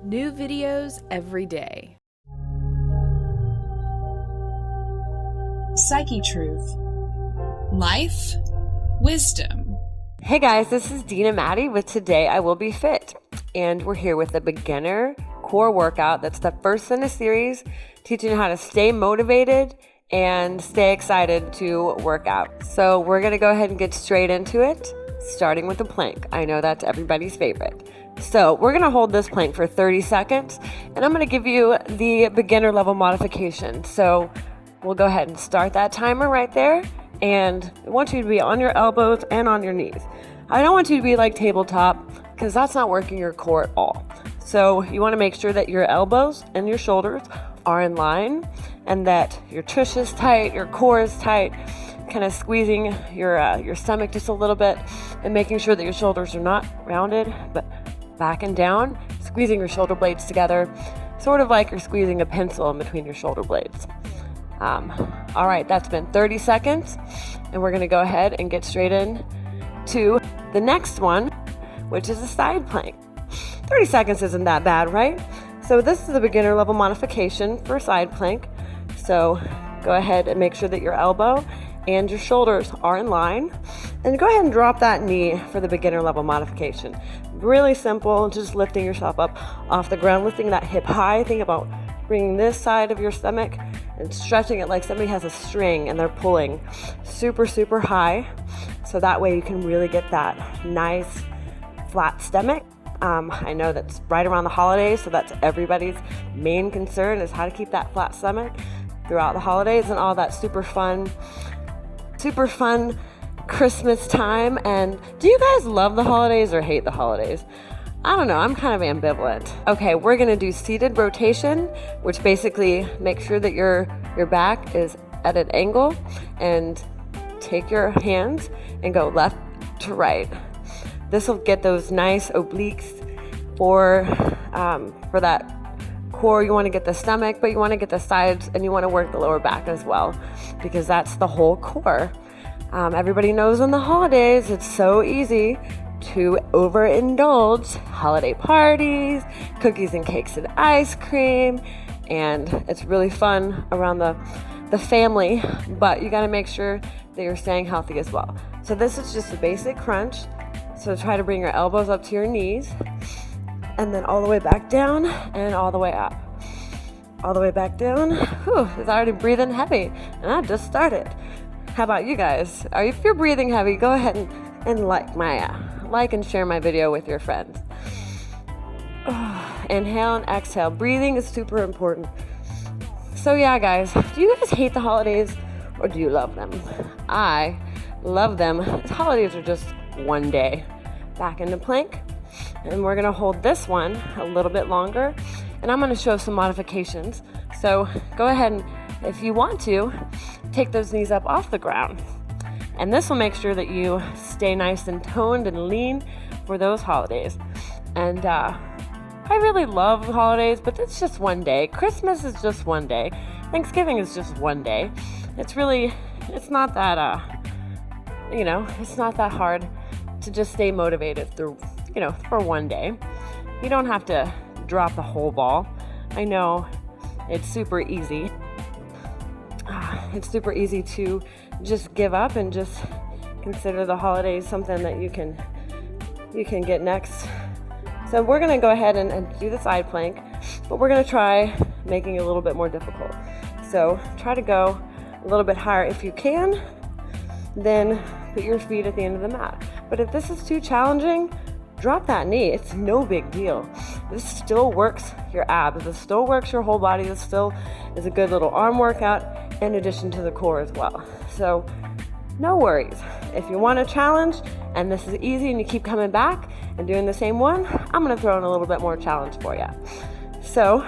New videos every day. Psychetruth. Life, wisdom. Hey guys, this is Dena Maddie with Today I Will Be Fit, and we're here with a beginner core workout that's the first in a series teaching you how to stay motivated and stay excited to work out. So we're going to go ahead and get straight into it, starting with the plank. I know that's everybody's favorite. So we're going to hold this plank for 30 seconds, and I'm going to give you the beginner level modification. So we'll go ahead and start that timer right there, and I want you to be on your elbows and on your knees. I don't want you to be like tabletop because that's not working your core at all. So you want to make sure that your elbows and your shoulders are in line and that your tush is tight, your core is tight, kind of squeezing your stomach just a little bit and making sure that your shoulders are not rounded but back and down, squeezing your shoulder blades together, sort of like you're squeezing a pencil in between your shoulder blades. All right, that's been 30 seconds, and we're going to go ahead and get straight in to the next one, which is a side plank. 30 seconds isn't that bad, right? So this is a beginner level modification for a side plank. So go ahead and make sure that your elbow and your shoulders are in line, and go ahead and drop that knee for the beginner level modification. Really simple, just lifting yourself up off the ground, lifting that hip high. Think about bringing this side of your stomach and stretching it like somebody has a string and they're pulling super, super high. So that way you can really get that nice flat stomach. I know that's right around the holidays, so that's everybody's main concern is how to keep that flat stomach throughout the holidays and all that super fun Christmas time. And do you guys love the holidays or hate the holidays? I don't know, I'm kind of ambivalent. Okay, we're gonna do seated rotation, which basically makes sure that your back is at an angle, and take your hands and go left to right. This will get those nice obliques for that core. You want to get the stomach, but you want to get the sides, and you want to work the lower back as well, because that's the whole core. Everybody knows in the holidays it's so easy to overindulge. Holiday parties, cookies and cakes and ice cream, and it's really fun around the family, but you got to make sure that you're staying healthy as well. So this is just a basic crunch. So try to bring your elbows up to your knees, and then all the way back down and all the way up. All the way back down. Whew, it's already breathing heavy, and I just started. How about you guys? If you're breathing heavy, go ahead and like and share my video with your friends. Inhale and exhale. Breathing is super important. So yeah, guys, do you guys hate the holidays or do you love them? I love them. The holidays are just one day. Back into plank, and we're gonna hold this one a little bit longer, and I'm gonna show some modifications. So go ahead and, if you want to, take those knees up off the ground, and this will make sure that you stay nice and toned and lean for those holidays. And I really love holidays, but it's just one day. Christmas is just one day. Thanksgiving is just one day. It's not that it's not that hard to just stay motivated through, for one day. You don't have to drop the whole ball. I know it's super easy. It's super easy to just give up and just consider the holidays something that you can get next. So we're going to go ahead and do the side plank, but we're going to try making it a little bit more difficult. So try to go a little bit higher if you can, then put your feet at the end of the mat. But if this is too challenging, drop that knee. It's no big deal. This still works your abs. This still works your whole body. This still is a good little arm workout in addition to the core as well. So no worries. If you want a challenge and this is easy and you keep coming back and doing the same one, I'm going to throw in a little bit more challenge for you. So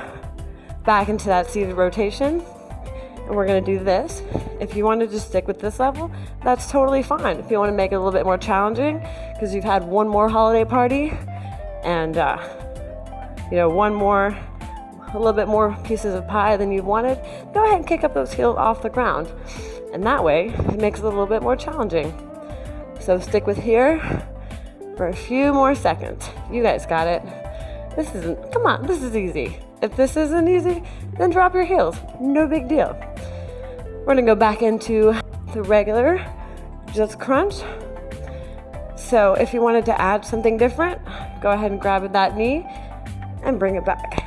back into that seated rotation, and we're going to do this. If you want to just stick with this level, that's totally fine. If you want to make it a little bit more challenging because you've had one more holiday party and a little bit more pieces of pie than you wanted, go ahead and kick up those heels off the ground, and that way it makes it a little bit more challenging. So stick with here for a few more seconds. You guys got it. Come on, this is easy. If this isn't easy, then drop your heels. No big deal. We're gonna go back into the regular, just crunch. So if you wanted to add something different, go ahead and grab that knee and bring it back.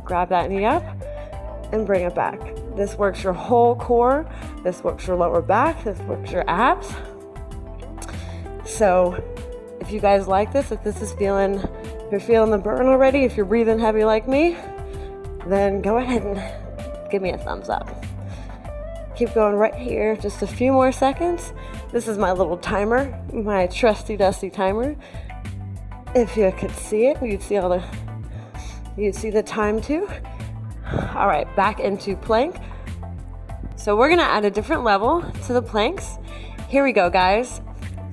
Grab that knee up and bring it back. This works your whole core. This works your lower back. This works your abs. So if you guys like this, if you're feeling the burn already, if you're breathing heavy like me, then go ahead and give me a thumbs up. Keep going right here, just a few more seconds. This is my little timer, my trusty dusty timer. If you could see it, you'd see the time too. All right, back into plank. So we're gonna add a different level to the planks. Here we go, guys.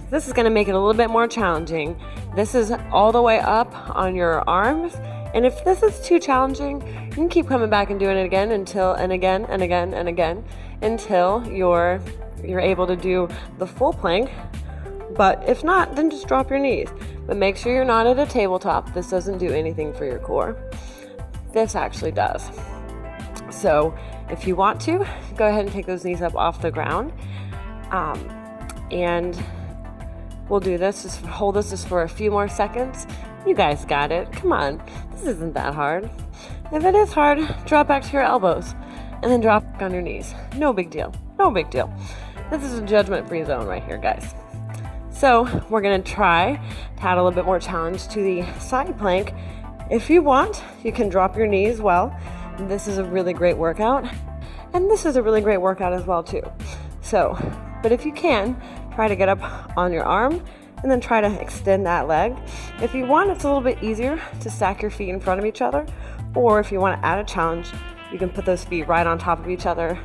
This is gonna make it a little bit more challenging. This is all the way up on your arms. And if this is too challenging, you can keep coming back and doing it again until you're able to do the full plank. But if not, then just drop your knees. But make sure you're not at a tabletop. This doesn't do anything for your core. This actually does. So if you want to, go ahead and take those knees up off the ground. And we'll do this. Just hold this just for a few more seconds. You guys got it. Come on. This isn't that hard. If it is hard, drop back to your elbows and then drop on your knees. No big deal. No big deal. This is a judgment-free zone right here, guys. So we're going to try to add a little bit more challenge to the side plank. If you want, you can drop your knees well. This is a really great workout. And this is a really great workout as well too. So, but if you can, try to get up on your arm and then try to extend that leg. If you want, it's a little bit easier to stack your feet in front of each other. Or if you want to add a challenge, you can put those feet right on top of each other.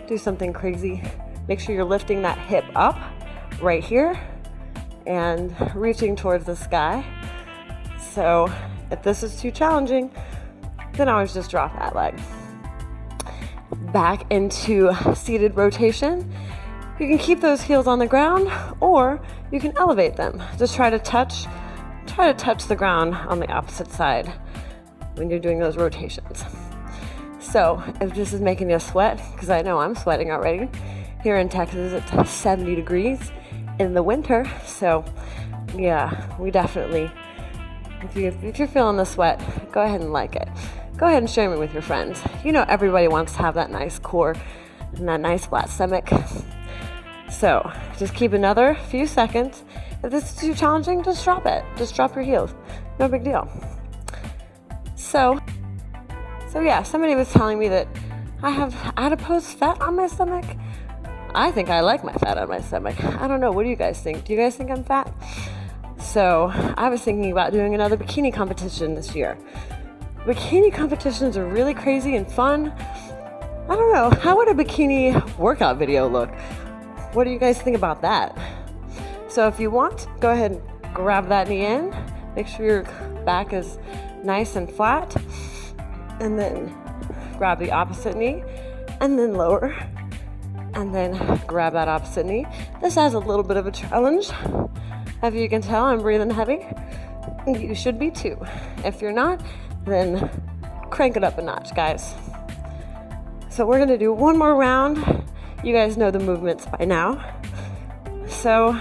Do something crazy. Make sure you're lifting that hip up right here and reaching towards the sky. So if this is too challenging, then always just drop that leg. Back into seated rotation. You can keep those heels on the ground or you can elevate them. Just try to touch the ground on the opposite side when you're doing those rotations. So if this is making you sweat, because I know I'm sweating already, here in Texas it's 70 degrees in the winter. So yeah, we definitely, if you're feeling the sweat, go ahead and like it. Go ahead and share me with your friends. You know everybody wants to have that nice core and that nice flat stomach. So just keep another few seconds. If this is too challenging, just drop it. Just drop your heels. No big deal. So yeah, somebody was telling me that I have adipose fat on my stomach. I think I like my fat on my stomach. I don't know. What do you guys think? Do you guys think I'm fat? So I was thinking about doing another bikini competition this year. Bikini competitions are really crazy and fun. I don't know. How would a bikini workout video look? What do you guys think about that? So if you want, go ahead and grab that knee in. Make sure your back is nice and flat. And then grab the opposite knee and then lower. And then grab that opposite knee. This has a little bit of a challenge. As you can tell, I'm breathing heavy. You should be too. If you're not, then crank it up a notch, guys. So we're gonna do one more round. You guys know the movements by now. So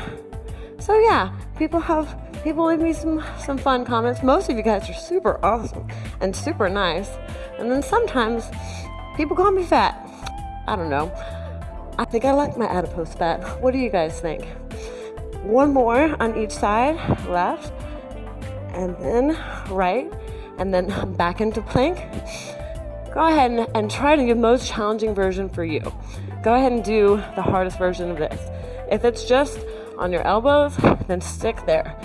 yeah, people leave me some fun comments. Most of you guys are super awesome and super nice. And then sometimes people call me fat. I don't know. I think I like my adipose fat. What do you guys think? One more on each side, left, and then right, and then back into plank. Go ahead and try to do the most challenging version for you. Go ahead and do the hardest version of this. If it's just on your elbows, then stick there.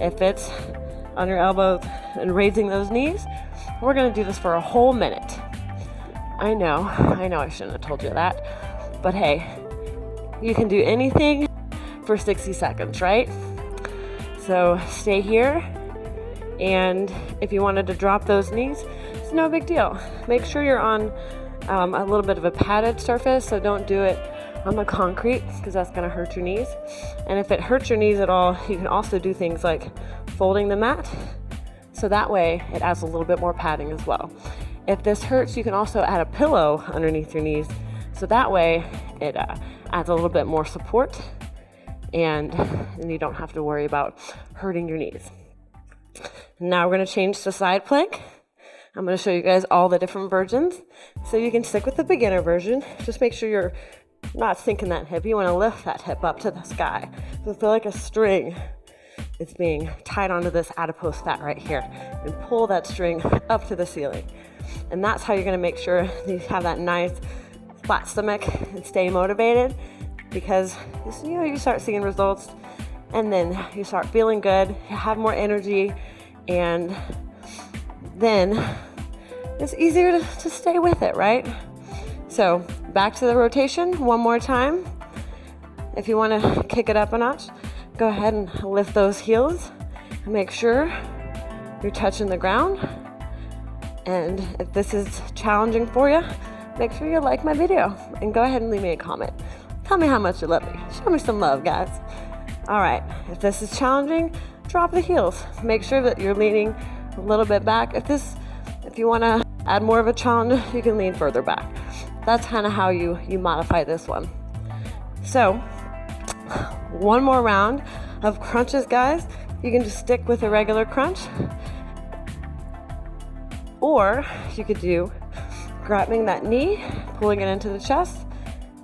If it's on your elbows and raising those knees, we're gonna do this for a whole minute. I know I shouldn't have told you that, but hey, you can do anything for 60 seconds, right? So stay here, and if you wanted to drop those knees, it's no big deal. Make sure you're on a little bit of a padded surface, so don't do it on the concrete because that's going to hurt your knees. And if it hurts your knees at all, you can also do things like folding the mat. So that way it adds a little bit more padding as well. If this hurts, you can also add a pillow underneath your knees. So that way it adds a little bit more support and you don't have to worry about hurting your knees. Now we're going to change to side plank. I'm going to show you guys all the different versions. So you can stick with the beginner version. Just make sure you're not sinking that hip. You want to lift that hip up to the sky. So feel like a string is being tied onto this adipose fat right here, and pull that string up to the ceiling. And that's how you're going to make sure that you have that nice flat stomach and stay motivated, because you start seeing results and then you start feeling good, you have more energy, and then it's easier to stay with it, right? So back to the rotation one more time. If you want to kick it up a notch, go ahead and lift those heels and make sure you're touching the ground. And if this is challenging for you, make sure you like my video and go ahead and leave me a comment. Tell me how much you love me. Show me some love, guys. All right, if this is challenging, drop the heels. Make sure that you're leaning a little bit back. If you want to add more of a challenge, you can lean further back. That's kind of how you modify this one. So one more round of crunches, guys. You can just stick with a regular crunch, or you could do grabbing that knee, pulling it into the chest,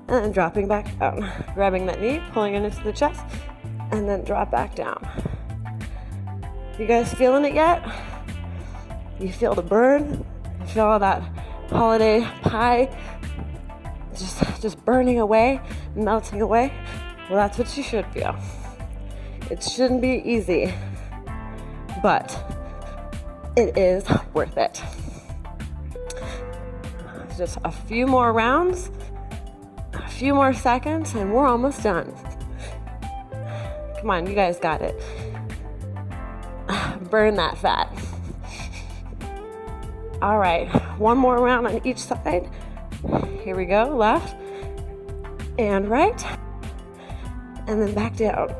and then dropping back down. Grabbing that knee, pulling it into the chest, and then drop back down. You guys feeling it yet? You feel the burn? You feel all that holiday pie just burning away, melting away? Well, that's what you should feel. It shouldn't be easy, but it is worth it. Just a few more rounds, a few more seconds, and we're almost done. Come on, you guys got it. Burn that fat. All right, one more round on each side. Here we go, left and right, and then back down.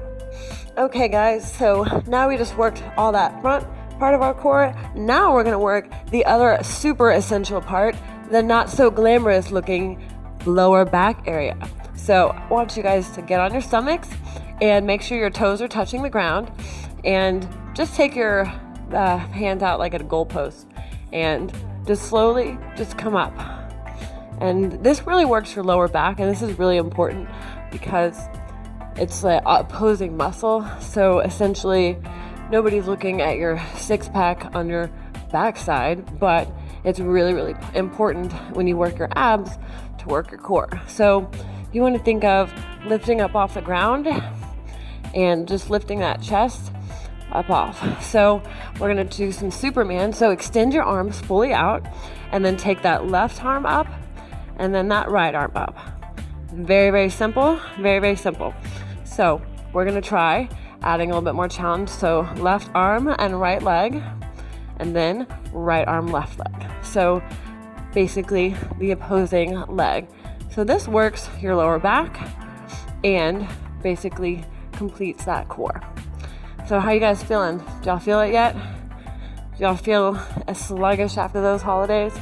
Okay, guys, so now we just worked all that front part of our core. Now we're gonna work the other super essential part, the not so glamorous looking lower back area. So I want you guys to get on your stomachs and make sure your toes are touching the ground, and just take your hands out like at a goalpost and just slowly just come up. And this really works for lower back, and this is really important because it's an opposing muscle. So essentially nobody's looking at your six pack on your backside, but it's really, really important when you work your abs to work your core. So you want to think of lifting up off the ground and just lifting that chest up off. So we're going to do some Superman. So extend your arms fully out and then take that left arm up and then that right arm up. Very, very simple. Very, very simple. So we're going to try adding a little bit more challenge. So left arm and right leg, and then right arm, left leg. So basically the opposing leg. So this works your lower back and basically completes that core. So how you guys feeling? Do y'all feel it yet? Do y'all feel as sluggish after those holidays?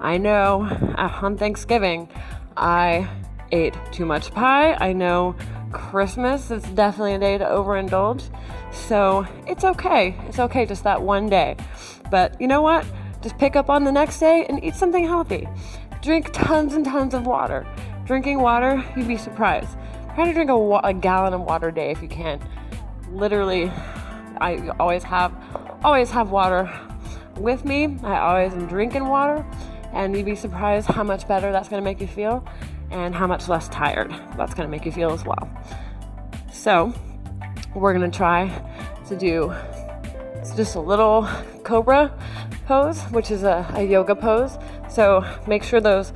I know on Thanksgiving I ate too much pie. I know Christmas is definitely a day to overindulge. So it's okay. It's okay just that one day. But you know what? Just pick up on the next day and eat something healthy. Drink tons and tons of water. Drinking water, you'd be surprised. Try to drink a gallon of water a day if you can. Literally, I always have water with me. I always am drinking water, and you'd be surprised how much better that's going to make you feel and how much less tired that's going to make you feel as well. So we're going to try to do just a little cobra pose, which is a yoga pose. So make sure those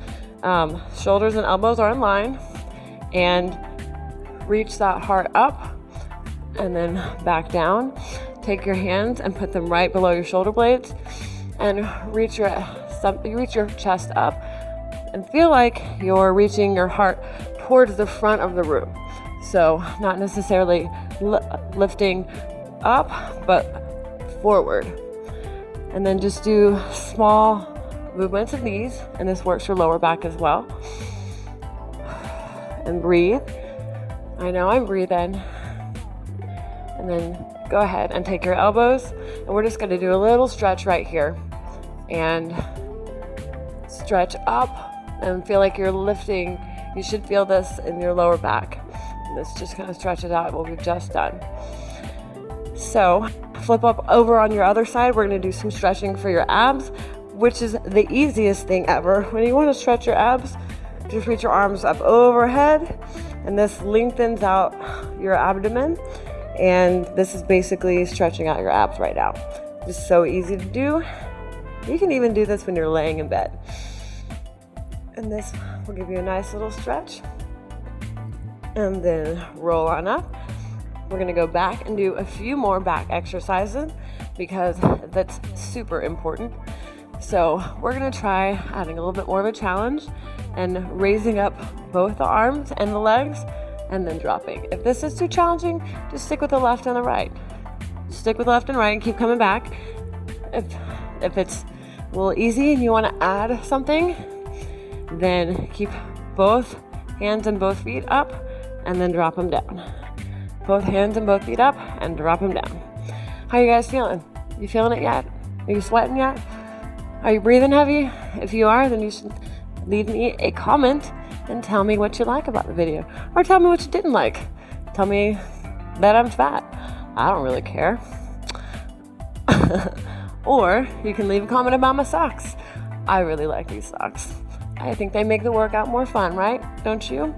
shoulders and elbows are in line, and reach that heart up and then back down. Take your hands and put them right below your shoulder blades and reach your chest up and feel like you're reaching your heart towards the front of the room. So not necessarily lifting up, but forward. And then just do small movements of these, and this works your lower back as well. And breathe. I know I'm breathing. And then go ahead and take your elbows, and we're just gonna do a little stretch right here. And stretch up and feel like you're lifting. You should feel this in your lower back. And this just kind of stretches out what we've just done. So flip up over on your other side. We're gonna do some stretching for your abs, which is the easiest thing ever. When you wanna stretch your abs, just reach your arms up overhead, and this lengthens out your abdomen. And this is basically stretching out your abs right now. Just so easy to do. You can even do this when you're laying in bed. And this will give you a nice little stretch. And then roll on up. We're gonna go back and do a few more back exercises because that's super important. So we're gonna try adding a little bit more of a challenge and raising up both the arms and the legs and then dropping. If this is too challenging, just stick with the left and the right. Stick with left and right and keep coming back. If it's a little easy and you wanna add something, then keep both hands and both feet up and then drop them down. Both hands and both feet up and drop them down. How you guys feeling? You feeling it yet? Are you sweating yet? Are you breathing heavy? If you are, then you should leave me a comment and tell me what you like about the video. Or tell me what you didn't like. Tell me that I'm fat. I don't really care. Or you can leave a comment about my socks. I really like these socks. I think they make the workout more fun, right? Don't you?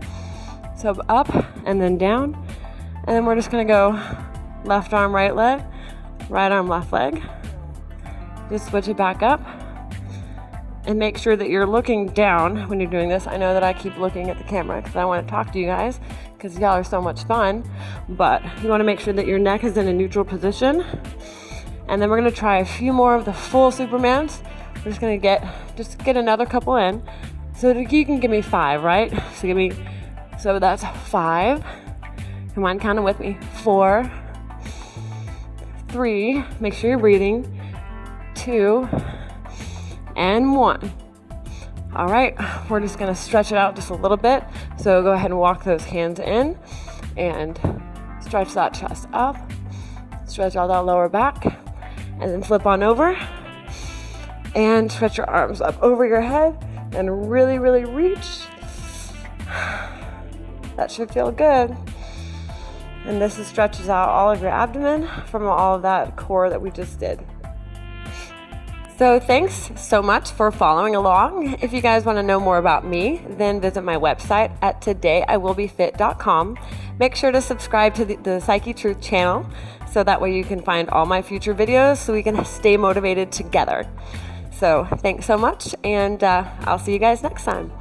So up and then down. And then we're just gonna go left arm, right leg, right arm, left leg. Just switch it back up. And make sure that you're looking down when you're doing this. I know that I keep looking at the camera because I want to talk to you guys because y'all are so much fun. But you want to make sure that your neck is in a neutral position. And then we're going to try a few more of the full Supermans. We're just going to get another couple in. So that you can give me 5, right? So that's 5. Come on, count them with me. 4, 3, make sure you're breathing. 2, and 1. All right, we're just gonna stretch it out just a little bit. So go ahead and walk those hands in and stretch that chest up, stretch out that lower back, and then flip on over and stretch your arms up over your head and really, really reach. That should feel good. And this stretches out all of your abdomen from all of that core that we just did. So thanks so much for following along. If you guys want to know more about me, then visit my website at todayiwillbefit.com. Make sure to subscribe to the Psychetruth channel so that way you can find all my future videos so we can stay motivated together. So thanks so much, and I'll see you guys next time.